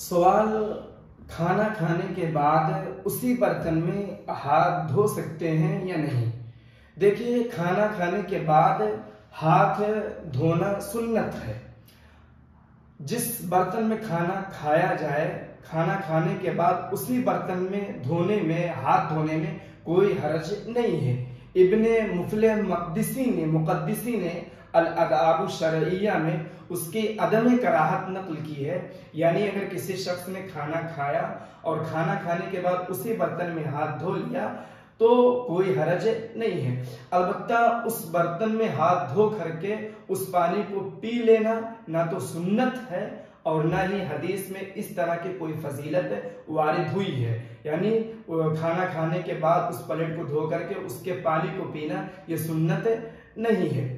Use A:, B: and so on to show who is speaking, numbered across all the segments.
A: सवाल, खाना खाने के बाद उसी बर्तन में हाथ धो सकते हैं या नहीं। देखिए, खाना खाने के बाद हाथ धोना सुन्नत है। जिस बर्तन में खाना खाया जाए, खाना खाने के बाद उसी बर्तन में हाथ धोने में कोई हर्ज नहीं है। इब्ने मुफलिह मुक़द्दिसी ने अल-आदाब शरइया में उसकी अदम कराहत नकल की है। यानी अगर किसी शख्स ने खाना खाया और खाना खाने के बाद उसी बर्तन में हाथ धो लिया तो कोई हरज नहीं है। अलबत्ता उस बर्तन में हाथ धो करके उस पानी को पी लेना ना तो सुन्नत है और ना ही हदीस में इस तरह की कोई फजीलत वारिद हुई है। यानी खाना खाने के बाद उस प्लेट को धो करके उसके पानी को पीना ये सुन्नत नहीं है।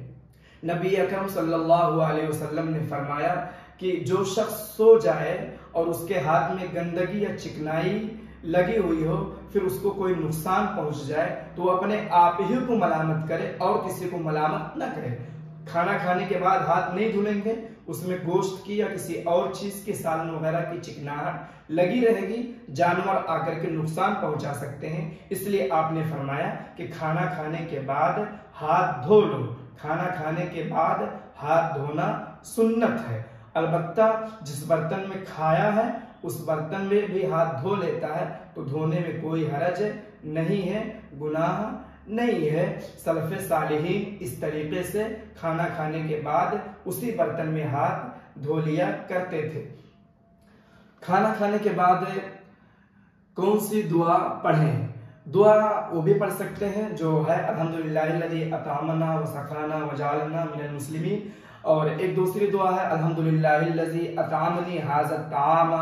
A: नबी अकरम सल्लल्लाहु अलैहि वसल्लम ने फरमाया कि जो शख्स सो जाए और उसके हाथ में गंदगी या चिकनाई लगी हुई हो, फिर उसको कोई नुकसान पहुंच जाए तो वो अपने आप ही को मलामत करे और किसी को मलामत न करे। खाना खाने के बाद हाथ नहीं धुलेंगे, उसमें गोश्त की या किसी और चीज के सालन वगैरह की चिकनाहट लगी रहेगी, जानवर आकर के नुकसान पहुंचा सकते हैं। इसलिए आपने फरमाया कि खाना खाने के बाद हाथ धो लो। खाना खाने के बाद हाथ धोना सुन्नत है। अलबत्ता जिस बर्तन में खाया है उस बर्तन में भी हाथ धो लेता है तो धोने में कोई हरज नहीं है, गुनाह नहीं है। सलफ़े सालिहीन इस तरीके से खाना खाने के बाद उसी बर्तन में हाथ धो लिया करते थे। खाना खाने के बाद कौन सी दुआ पढ़ें? दुआ वो भी पढ़ सकते हैं जो है अल्हम्दुलिल्लाहिल्लज़ी अतअमना व सक़ाना व जअलना मिनल मुस्लिमीन, और एक दूसरी दुआ है अल्हम्दुलिल्लाहिल्लज़ी अतअमनी हाज़ा तआम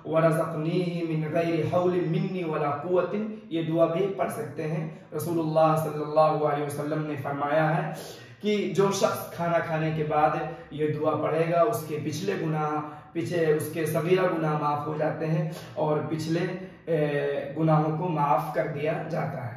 A: व रज़क़नीही मिन गैरि हौल मिन्नी वला कुव्वतिन। ये दुआ भी पढ़ सकते हैं। रसूलुल्लाह सल्लल्लाहु अलैहि वसल्लम ने फरमाया है कि जो शख्स खाना खाने के बाद ये दुआ पढ़ेगा उसके उसके सगीरा गुनाह माफ हो जाते हैं और पिछले गुनाहों को माफ कर दिया जाता है।